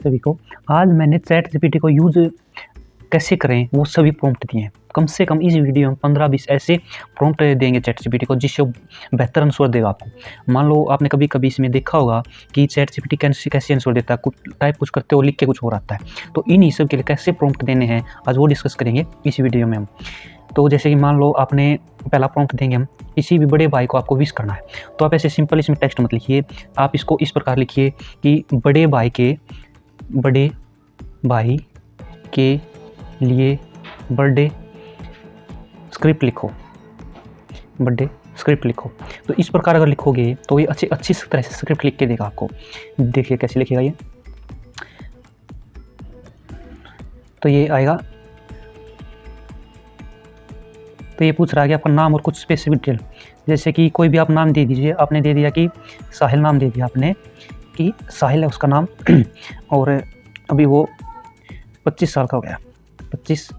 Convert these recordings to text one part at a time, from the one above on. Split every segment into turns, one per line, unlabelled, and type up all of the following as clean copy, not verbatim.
सभी को। आज मैंने चैट जीपीटी को यूज़ कैसे करें वो सभी प्रॉम्प्ट दिए हैं। कम से कम इस वीडियो में 15-20 ऐसे प्रॉम्प्ट देंगे चैट जीपीटी को जिससे वो बेहतर आंसर देगा आपको। मान लो आपने कभी कभी इसमें देखा होगा कि चैट जीपीटी कैसे आंसर देता है, कुछ करते हो लिख के कुछ और आता है। तो इन्हीं सब के लिए कैसे प्रॉम्प्ट देने हैं आज वो डिस्कस करेंगे इस वीडियो में हम। तो जैसे कि मान लो आपने पहला प्रॉम्प्ट देंगे हम, किसी भी बड़े भाई को आपको विश करना है। तो आप ऐसे सिंपल इसमें टेक्स्ट मत लिखिए, आप इसको इस प्रकार लिखिए कि बड़े भाई के लिए बर्थडे स्क्रिप्ट लिखो, बर्थडे स्क्रिप्ट लिखो। तो इस प्रकार अगर लिखोगे तो ये अच्छी तरह से स्क्रिप्ट लिख के देगा आपको। देखिए कैसे लिखेगा ये। तो ये आएगा, तो ये पूछ रहा है कि आपका नाम और कुछ स्पेसिफिक डिटेल, जैसे कि कोई भी आप नाम दे दीजिए। आपने दे दिया कि साहिल नाम दे दिया आपने कि साहिल है उसका नाम और अभी वो 25 साल का हो गया, 25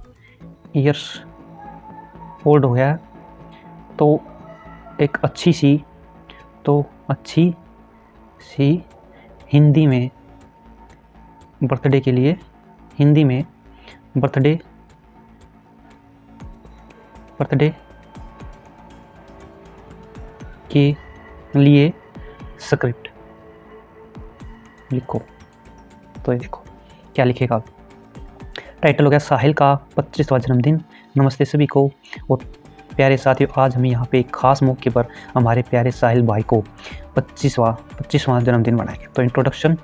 ईयर्स ओल्ड हो गया। तो एक अच्छी सी हिंदी में बर्थडे के लिए, हिंदी में बर्थडे के लिए स्क्रिप्ट लिखो। तो ये देखो क्या लिखेगा। टाइटल हो गया साहिल का 25वां जन्मदिन। नमस्ते सभी को और प्यारे साथियों, आज हम यहाँ पे एक ख़ास मौके पर हमारे प्यारे साहिल भाई को 25वां जन्मदिन मनाएंगे। तो इंट्रोडक्शन,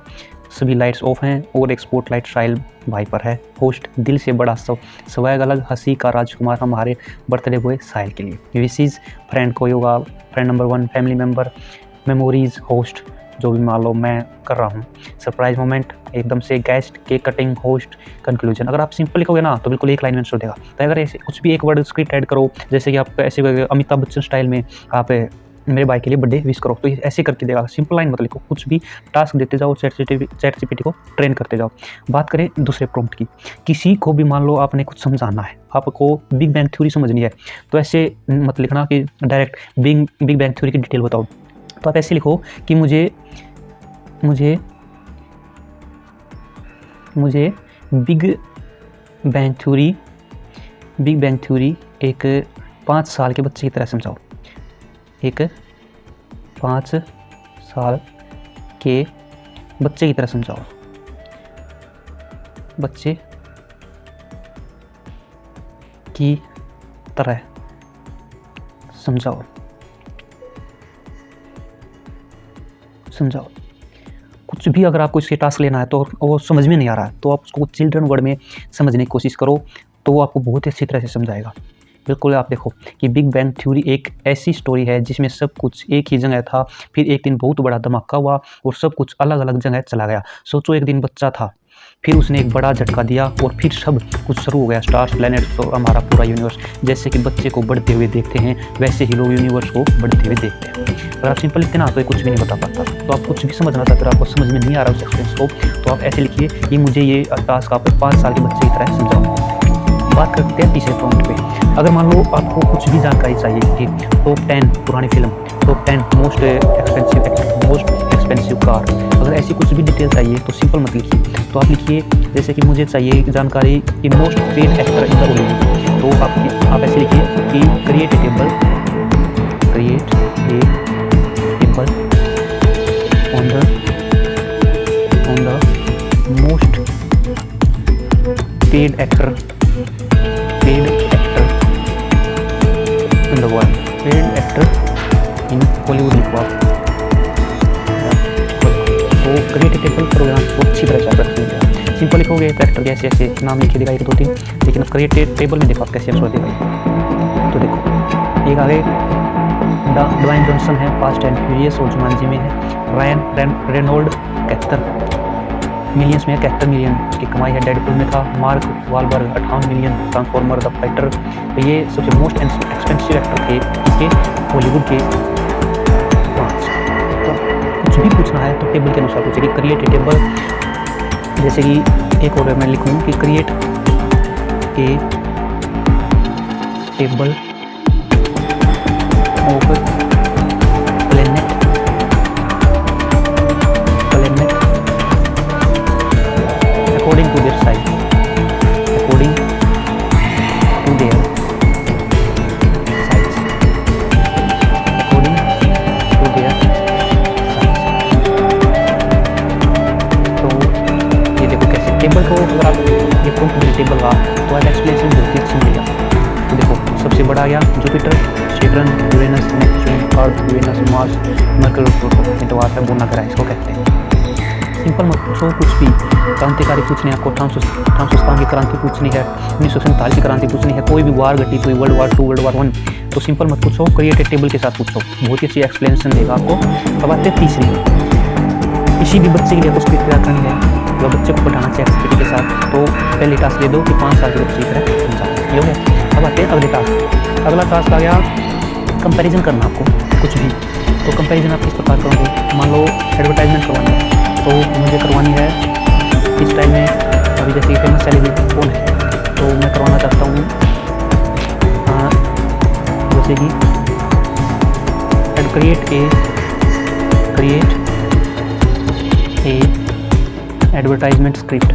सभी लाइट्स ऑफ हैं और एक स्पॉट लाइट साहिल भाई पर है। होस्ट, दिल से बड़ा स्वैग अलग, हंसी का राजकुमार हमारे बर्थडे बॉय साहिल के लिए। विशेष फ्रेंड कोई होगा, friend number 1, family member, memories, host जो भी मान लो मैं कर रहा हूँ, सरप्राइज मोमेंट, एकदम से guest, cake cutting, host, conclusion. अगर आप सिंपल लिखोगे ना तो बिल्कुल एक लाइन में आंसर देगा। तो अगर ऐसे कुछ भी एक वर्ड स्क्रिप्ट ऐड करो, जैसे कि आप ऐसे अमिताभ बच्चन स्टाइल में आप मेरे भाई के लिए बर्थडे विश करो, तो ऐसे करके देगा। सिंपल लाइन मत लिखो, कुछ भी टास्क देते जाओ, चैट जीपीटी को ट्रेन करते जाओ। बात करें दूसरे प्रॉम्प्ट की, किसी को भी मान लो आपने कुछ समझाना है, आपको बिग बैंग थ्योरी समझनी है, तो ऐसे मत लिखना कि डायरेक्ट बिग बैंग थ्योरी की डिटेल बताओ। तो आप ऐसे लिखो कि मुझे बिग बैंग थ्योरी एक 5 साल के बच्चे की तरह समझाओ। एक 5 साल के बच्चे की तरह समझाओ, बच्चे की तरह समझाओ। कुछ भी अगर आपको इसके टास्क लेना है तो वो समझ में नहीं आ रहा है तो आप उसको चिल्ड्रन वर्ड में समझने की कोशिश करो, तो वो आपको बहुत ही अच्छी तरह से समझाएगा। बिल्कुल आप देखो कि बिग बैंग थ्योरी एक ऐसी स्टोरी है जिसमें सब कुछ एक ही जगह था, फिर एक दिन बहुत बड़ा धमाका हुआ और सब कुछ अलग अलग जगह चला गया। सोचो एक दिन बच्चा था, फिर उसने एक बड़ा झटका दिया और फिर सब कुछ शुरू हो गया, स्टार्स, प्लैनेट्स और हमारा पूरा यूनिवर्स। जैसे कि बच्चे को बढ़ते हुए देखते हैं वैसे ही लोग यूनिवर्स को बढ़ते हुए देखते हैं। अगर आप सिंपल लिखते ना तो ये कुछ भी नहीं बता पाता। तो आप कुछ भी समझना चाहते हो, आपको समझ में नहीं आ रहा उस एक्सपीरियंस को, तो आप ऐसे लिखिए कि मुझे ये टास्क आप 5 साल के बच्चे की तरह समझाओ। बात करते हैं तीसरे प्रॉम्प्ट पे। अगर मान लो आपको कुछ भी जानकारी चाहिए कि टॉप 10 पुरानी film, top 10 most expensive car, अगर ऐसी कुछ भी डिटेल चाहिए तो सिंपल मत लिखिए। तो आप लिखिए जैसे कि मुझे चाहिए जानकारी कि most paid actor in the Bollywood. तो आप ऐसे लिखिए कि create a table on the most paid actor in the world, paid actor in Bollywood लिखो आप। तो क्रिएट ए टेबल प्रोग्राम को अच्छी तरह से आप रख लीजिए। सिंपल लिखोगे तो एक्टर के ऐसे ऐसे नाम लिखे देगा 1 2 3, लेकिन अब क्रिएट ए टेबल में देखो आप कैसे आंसर देगा। तो देखो एक आगे ड्वाइन जॉनसन है, फास्ट एंड फ्यूरियस और जुमांजी में है। रायन रेनॉल्ड 71 मिलियंस में, 71 मिलियन की कमाई है। डेडपुल में था। Mark Wahlberg 58 million, transformer the fighter. तो ये सबसे मोस्ट एक्सपेंसिव एक्टर थे इसके हॉलीवुड के 5। तो कुछ भी पूछना है तो टेबल के अनुसार पूछेगी। क्रिएट ए टेबल, जैसे कि एक और मैं लिखूँ कि create a table of planet table को अगर आप ये प्रॉम्प्ट टेबल का तो आज एक्सप्लेनेशन बहुत ही अच्छी मिलेगा। तो देखो सबसे बड़ा आ गया जुपिटर, सैटर्न, यूरेनस, नेपच्यून, अर्थ, वेनस, मार्स, मरकरी, प्लूटो। तो आता है बोना ग्रह, इसको कहते हैं। सिंपल मत पूछो कुछ भी, क्रांतिकारी पूछनी है आपको, ट्रांसोस्तान की क्रांति पूछनी है, 1947 की क्रांति पूछनी है, कोई भी वार घटी, कोई वर्ल्ड वार 2, वर्ल्ड वार 1, तो सिंपल मत पूछो, क्रिएटेड टेबल के साथ पूछो, बहुत ही अच्छी एक्सप्लेनेशन देगा आपको। अब आते हैं तीसरी, किसी भी बच्चे के लिए कुछ प्रक्रिया करनी है जो बच्चे को पढ़ाना चाहिए एक्टिविटी के साथ, तो पहले टास्क दे दो कि 5 साल के बच्चे की तरह समझाओ, ये हो गया। अब आते हैं अगले टास्क। अगला टास्क आ गया कंपैरिजन करना आपको कुछ भी। तो कंपैरिजन आप किस प्रकार करोगे, मान लो एडवर्टाइजमेंट करवानी है, तो मुझे करवानी है इस टाइम में, अभी जैसे कि फेमस सेलिब्रिटी कौन है, तो मैं करवाना चाहता हूँ जैसे कि create a advertisement script,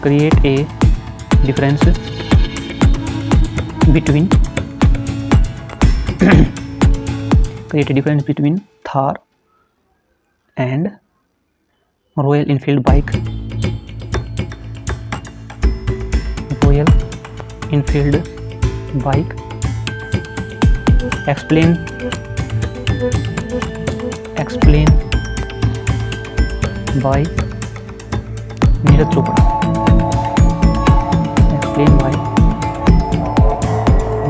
create a difference between create a difference between Thar and Royal Enfield bike. Royal Enfield bike. Explain by Neeraj Chopra. Explain by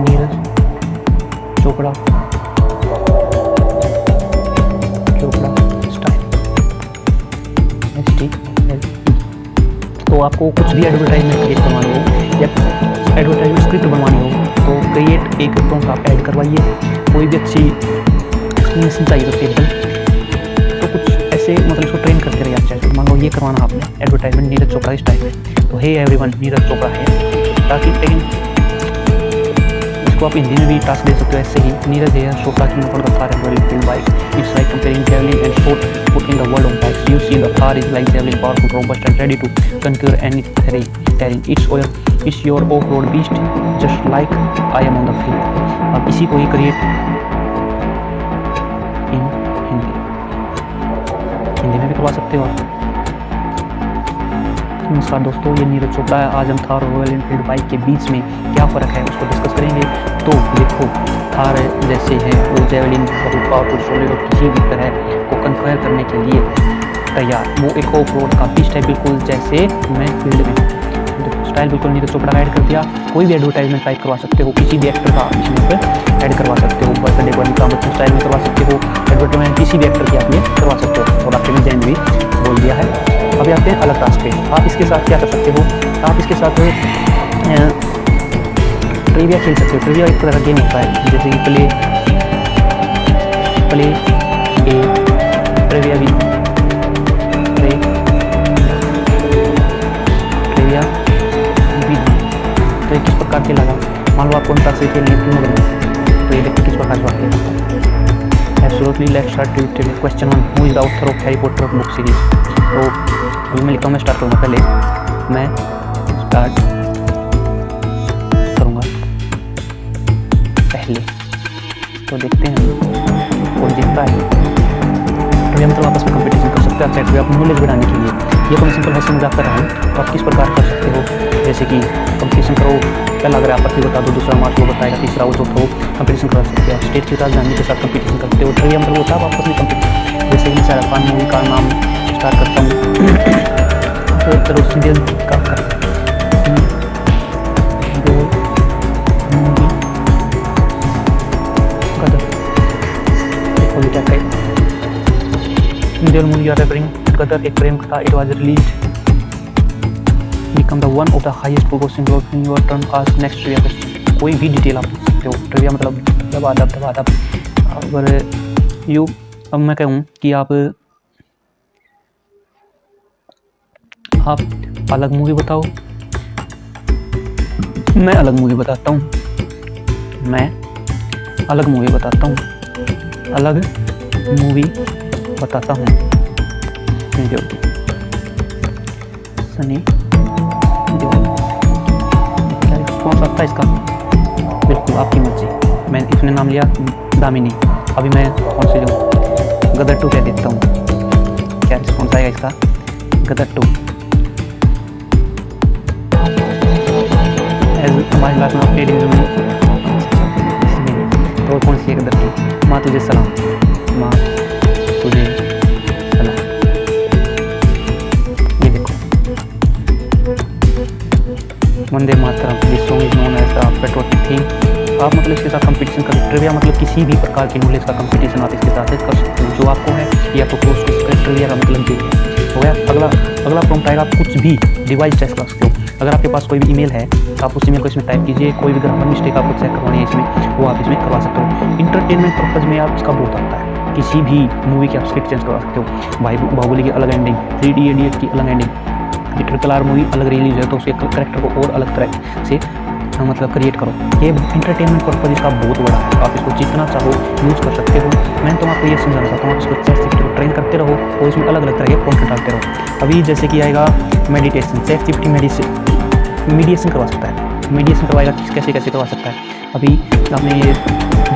Neeraj Chopra. तो आपको कुछ भी एडवर्टाइजमेंट क्रिएट करवानी हो या एडवर्टाइजमेंट स्क्रिप्ट बनवानी हो तो क्रिएट एक प्रॉम्प्ट आप ऐड करवाइए। कोई भी अच्छी एक्सप्लेनेशन चाहिए तो टेबल, तो कुछ ऐसे मतलब इसको ट्रेन करते रहिए आप। चाहे मान लो ये करवाना आपने एडवर्टाइजमेंट नीरज चोपड़ा इस टाइप में, तो हे एवरीवन नीरज चोपड़ा है, ताकि लेकिन इसको आप हिंदी में भी टास्क दे सकते हो ऐसे ही, नीरज है show talking about the car and Royal Enfield bike, it's like comparing javelin and shot put in the world of bikes. You see the car is like javelin, powerful, robust and ready to conquer any terrain. It's your off-road beast, just like I am on the field. अब इसी को ही create in Hindi में भी करवा सकते हो आप। नमस्कार दोस्तों, ये नीरज चोपड़ा है। आज हम थार और रॉयल एनफील्ड बाइक के बीच में क्या फ़र्क है उसको डिस्कस करेंगे। तो देखो, थार जैसे है वो जेवलिन बहुत पावरफुल, सोलिड और किसी भी तरह को कंक्वायर करने के लिए तैयार। वो एक ऑफ रोड का बीस्ट है, बिल्कुल जैसे मैं फील्ड में। स्टाइल बिल्कुल नीरज चोपड़ा का ऐड कर दिया। कोई भी एडवर्टाइजमेंट टाइप करवा सकते हो, किसी भी एक्टर का इसमें पर ऐड करवा सकते हो। बर्थडे को अमिताभ बच्चन स्टाइल में करवा सकते हो, एडवर्टाइजमेंट किसी भी एक्टर की आप ये करवा सकते हो। और आपने जैन भी बोल दिया है। अभी आते हैं अलग टास्क पे। आप इसके साथ क्या कर सकते हो, आप इसके साथ ट्रिविया खेल सकते हो। ट्रिविया एक तरह का गेम होता है, जैसे कि play a trivia bee, trivia bee. तो ये किस प्रकार के लगा, मान लो आप कौन टास्क खेलने तीनों बने, तो ये देखो किस प्रकार से बात है। Absolutely, let's start with question 1, who is the author of Harry Potter book series. तो अभी मैं लिखता हूँ, मैं स्टार्ट करूँगा। पहले मैं स्टार्ट करूँगा पहले, तो देखते हैं कौन जीतता है। तो ये मतलब आपस में कंपटीशन कर सकते हैं आप नॉलेज बढ़ाने के लिए। ये तो मैं सिंपल हंसी मजाक कर रहा हूँ, तो आप किस प्रकार कर सकते हो, जैसे कि कंपटीशन करो। पहला अगर आप बता दो, दूसरा मार्च वो बताएगा, तीसरा वो चौथा वो कंपटीशन कर सकते हो। स्टेट की राजधानी के साथ कंपटीशन करते हो। ट्रिविया मतलब होता है आपस में कंपटीशन। जैसे कि मैं शाहरुख खान मूवी का नाम स्टार्ट करता हूँ, तो चलो सीरियल का Indian movie are referring Gadar, एक प्रेम कथा. It was released, become the one of the highest grossing films in your turn. Ask next trivia question. कोई भी डिटेल आप पूछ सकते हो. ट्रिविया मतलब दबादब. अगर यू अब मैं कहूँ कि आप अलग मूवी बताओ, मैं अलग मूवी बताता हूँ. अलग मूवी बताता हूँ. सनी देओल. क्या रिस्पॉन्स आता है इसका? बिल्कुल आपकी मर्जी. मैं इसने नाम लिया दामिनी. अभी मैं कौन सी लूँ? गदर 2 कह देता हूँ. क्या रिस्पॉन्स आएगा इसका? गदर 2 हमारे क्लास में अपडेट तो कौन सी है गदर 2? माँ तुझे सलाम, माँ तुझे सलाम। ये देखो Vande Mataram, this song is known as the patriotic theme. आप मतलब इसके साथ कंपटीशन कर ट्रिविया, मतलब किसी भी प्रकार की नॉलेज का कंपटीशन आप इसके साथ कर सकते हो जो आपको है, या तो कोर्स ट्रिविया का मतलब ये हो गया। अगला प्रॉम्प्ट आएगा, आप कुछ भी डिवाइस टेस्ट कर सकते हो। अगर आपके पास कोई भी ईमेल है तो आप उस ईमेल को इसमें टाइप कीजिए, कोई भी ग्रामर मिस्टेक आपको चेक करवानी है इसमें, वो आप इसमें करवा सकते हो। इंटरटेनमेंट पर्पज़ में आप इसका बहुत आता है, किसी भी मूवी की आप स्क्रिप्ट चेंज करवा सकते हो। बाहुबली की अलग एंडिंग, 3 इडियट की अलग एंडिंग, ट्रिपल आर मूवी अलग रिलीज है तो उसके करेक्टर को और अलग तरह से मतलब क्रिएट करो। ये इंटरटेनमेंट पर्पज़ इसका बहुत बड़ा है, आप इसको जितना चाहो यूज़ कर सकते हो। मैं तो आपको ये समझाना चाहता हूँ, आप इसको ChatGPT को ट्रेन करते रहो और इसमें अलग अलग तरह के प्रॉम्प्ट डालते रहो। अभी जैसे कि आएगा मेडिटेशन, ChatGPT मेडिटेशन करवा सकता है, मेडिटेशन करवाएगा कैसे कैसे करवा सकता है। अभी आपने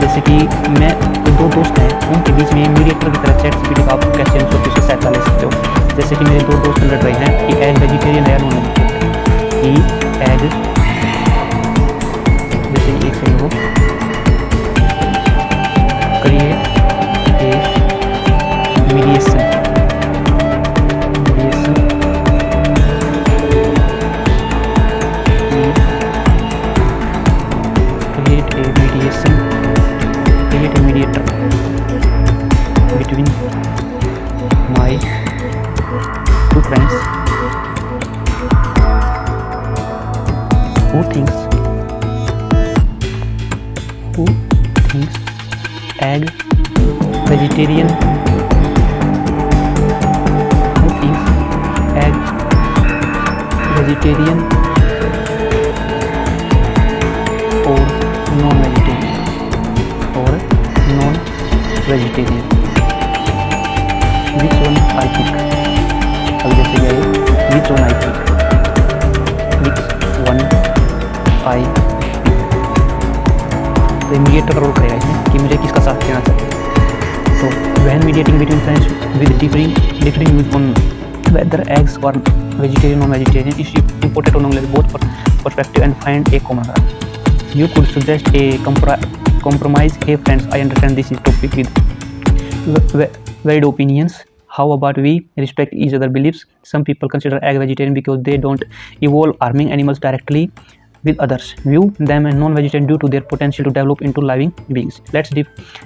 जैसे कि मैं 2 दोस्त हैं, उनके बीच में मीडिएटर की तरह ChatGPT का आप कैसे उससे सहायता ले सकते हो। जैसे कि मेरे 2 दोस्त लड़ रहे हैं कि एग वेजिटेरियन है नॉन वेजिटेरियन, कि एग जैसे एक सेकंड हो, create a mediation mediator between my 2 friends who thinks egg vegetarian, who thinks egg vegetarian or non-vegetarian or non-vegetarian, which one I pick? अब जैसे ये which one I pick, which one I pick, तो mediator role करेगा इसमें कि मुझे किसका साथ देना चाहिए। तो when mediating between friends with differing views on whether eggs or vegetarian or non-vegetarian is important to acknowledge both perspective and find a common ground. You could suggest a compromise. Hey friends, I understand this is topic with varied opinions. How about we respect each other beliefs? Some people consider egg vegetarian because they don't involve harming animals directly, with others view them as non-vegetarian due to their potential to develop into living beings. Let's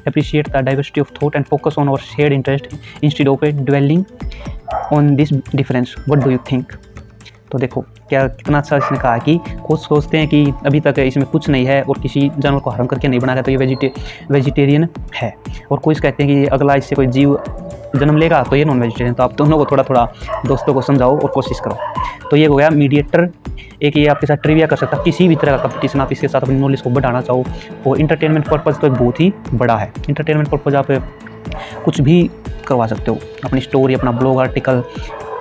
appreciate the diversity of thought and focus on our shared interest instead of dwelling on this difference. What do you think? तो देखो क्या कितना अच्छा इसने कहा कि कुछ सोचते हैं कि अभी तक इसमें कुछ नहीं है और किसी जानवर को हराम करके नहीं बनाया तो ये वेजिटेरियन है, और कुछ कहते हैं कि अगला इससे कोई जीव जन्म लेगा तो ये नॉन वेजिटेरियन। तो आप दोनों को थोड़ा थोड़ा दोस्तों को समझाओ और कोशिश करो। तो ये हो गया मीडिएटर, एक ये आपके साथ ट्रिविया कर सकता है, किसी भी तरह का कंपटीशन आप इसके साथ अपनी नॉलेज को बढ़ाना चाहो। और इंटरटेनमेंट पर्पज़ तो बहुत ही बड़ा है, इंटरटेनमेंट पर्पज़ आप कुछ भी करवा सकते हो, अपनी स्टोरी, अपना ब्लॉग आर्टिकल,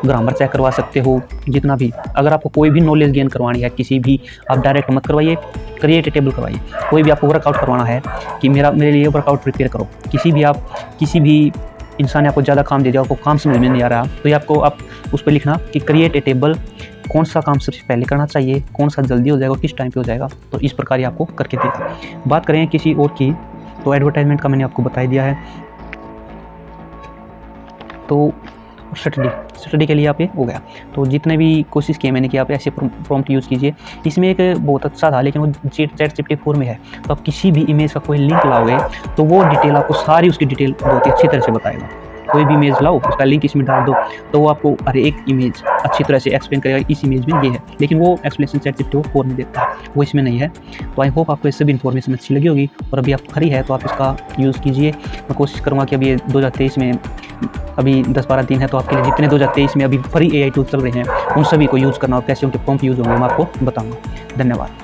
ग्रामर चेक करवा सकते हो, जितना भी। अगर आपको कोई भी नॉलेज गेन करवानी है किसी भी, आप डायरेक्ट मत करवाइए, क्रिएट टेबल करवाइए। कोई भी आपको वर्कआउट करवाना है कि मेरे लिए वर्कआउट प्रिपेयर करो, किसी भी इंसान ने आपको ज़्यादा काम दे दिया, आपको काम समझ में नहीं आ रहा, तो ये आपको आप उस पर लिखना कि क्रिएट ए टेबल, कौन सा काम सबसे पहले करना चाहिए, कौन सा जल्दी हो जाएगा, किस टाइम पे हो जाएगा। तो इस प्रकार ये आपको करके देगा। बात करें किसी और की, तो एडवर्टाइजमेंट का मैंने आपको बता दिया है। तो स्टडी के लिए आप ये हो गया। तो जितने भी कोशिश किए मैंने कि आप ऐसे प्रॉम्प्ट यूज़ कीजिए। इसमें एक बहुत अच्छा था लेकिन वो ChatGPT 4 में है, तो आप किसी भी इमेज का कोई लिंक लाओगे तो वो डिटेल आपको सारी उसकी डिटेल बहुत ही अच्छी तरह से बताएगा। कोई भी इमेज लाओ, उसका लिंक इसमें डाल दो, तो वो आपको हर एक इमेज अच्छी तरह से एक्सप्लेन करेगा, इस इमेज में ये है। लेकिन वो एक्सप्लेनेशन ChatGPT 4 में देता है, वो इसमें नहीं है। तो आई होप आपको ये सभी इन्फॉर्मेशन अच्छी लगी होगी, और अभी आप फ्री है तो आप इसका यूज़ कीजिए। मैं कोशिश करूँगा कि अभी ये 2023 में अभी 10-12 दिन है, तो आपके लिए जितने 2023 में अभी फ्री AI टूल चल रहे हैं उन सभी को यूज़ करना और कैसे उनके प्रॉम्प्ट यूज़ होंगे मैं आपको बताऊँगा। धन्यवाद।